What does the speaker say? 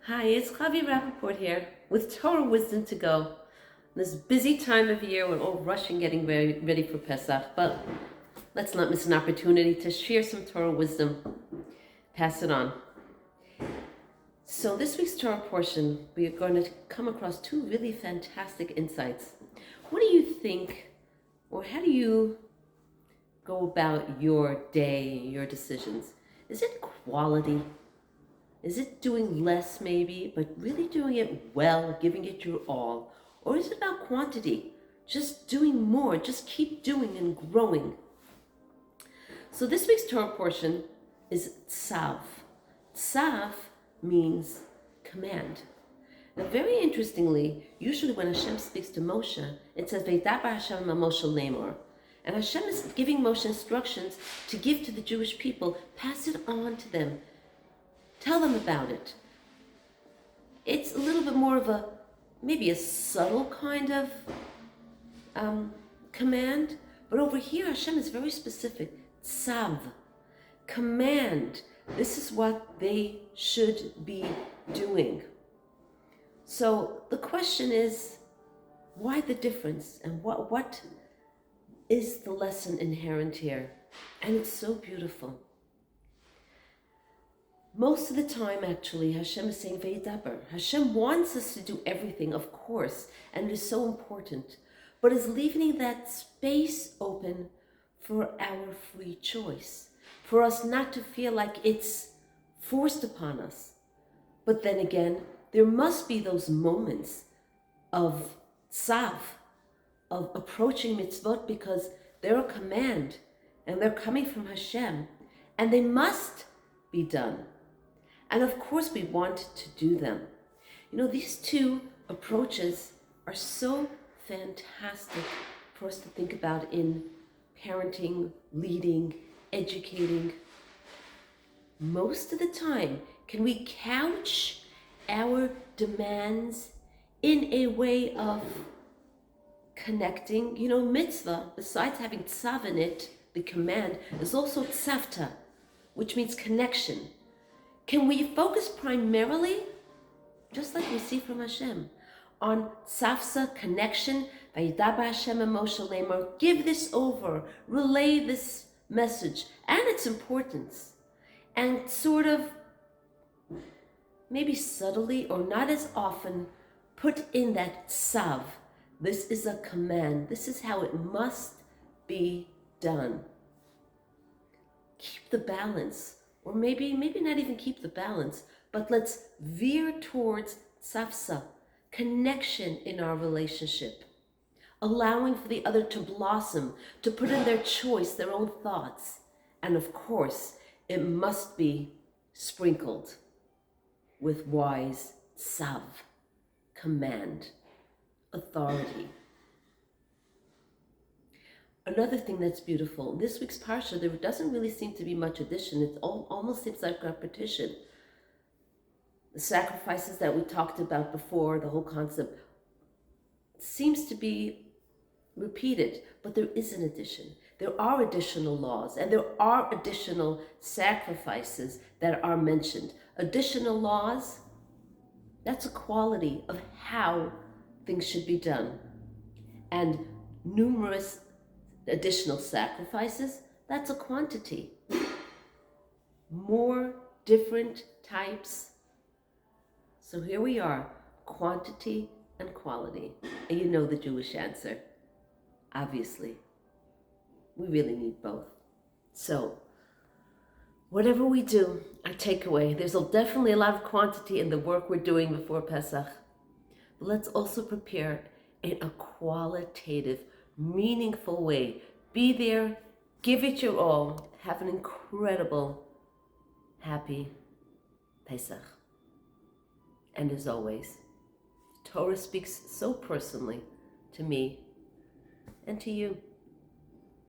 Hi, it's Chavi Rappaport here with Torah Wisdom to Go. This busy time of year, we're all rushing getting ready for Pesach, but let's not miss an opportunity to share some Torah wisdom, pass it on. So this week's Torah portion, we are going to come across two really fantastic insights. What do you think, or how do you go about your day, your decisions? Is it quality? Is it doing less maybe, but really doing it well, giving it your all? Or is it about quantity? Just doing more, just keep doing and growing. So this week's Torah portion is Tzav. Tzav means command. Now very interestingly, usually when Hashem speaks to Moshe, it says, Veidaber Hashem Moshe Lemor. And Hashem is giving Moshe instructions to give to the Jewish people, pass it on to them. Tell them about it. It's a little bit more of maybe a subtle kind of command, but over here Hashem is very specific. Tzav, command. This is what they should be doing. So the question is, why the difference? And what is the lesson inherent here? And it's so beautiful. Most of the time, actually, Hashem is saying Veidaber. Hashem wants us to do everything, of course, and it is so important, but is leaving that space open for our free choice, for us not to feel like it's forced upon us. But then again, there must be those moments of tzav, of approaching mitzvot, because they're a command, and they're coming from Hashem, and they must be done. And of course we want to do them. You know, these two approaches are so fantastic for us to think about in parenting, leading, educating. Most of the time, can we couch our demands in a way of connecting? You know, mitzvah, besides having tzav in it, the command, is also tzavta, which means connection. Can we focus primarily, just like we see from Hashem, on tzavsa, connection, Vayidaba Hashem and Moshe Lemor, give this over, relay this message and its importance, and sort of, maybe subtly or not as often, put in that tzav. This is a command. This is how it must be done. Keep the balance. Or maybe not even keep the balance, but let's veer towards tzavsa, connection in our relationship, allowing for the other to blossom, to put in their choice, their own thoughts. And of course, it must be sprinkled with wise tzav, command, authority. Another thing that's beautiful, this week's Parsha, there doesn't really seem to be much addition. It almost seems like repetition. The sacrifices that we talked about before, the whole concept, seems to be repeated, but there is an addition. There are additional laws, and there are additional sacrifices that are mentioned. Additional laws, that's a quality of how things should be done. And numerous additional sacrifices, that's a quantity. More different types. So here we are, quantity and quality. And you know the Jewish answer. Obviously, we really need both. So, whatever we do, our takeaway, there's definitely a lot of quantity in the work we're doing before Pesach. But let's also prepare in a qualitative, meaningful way. Be there, give it your all, have an incredible, happy Pesach. And as always, Torah speaks so personally to me and to you.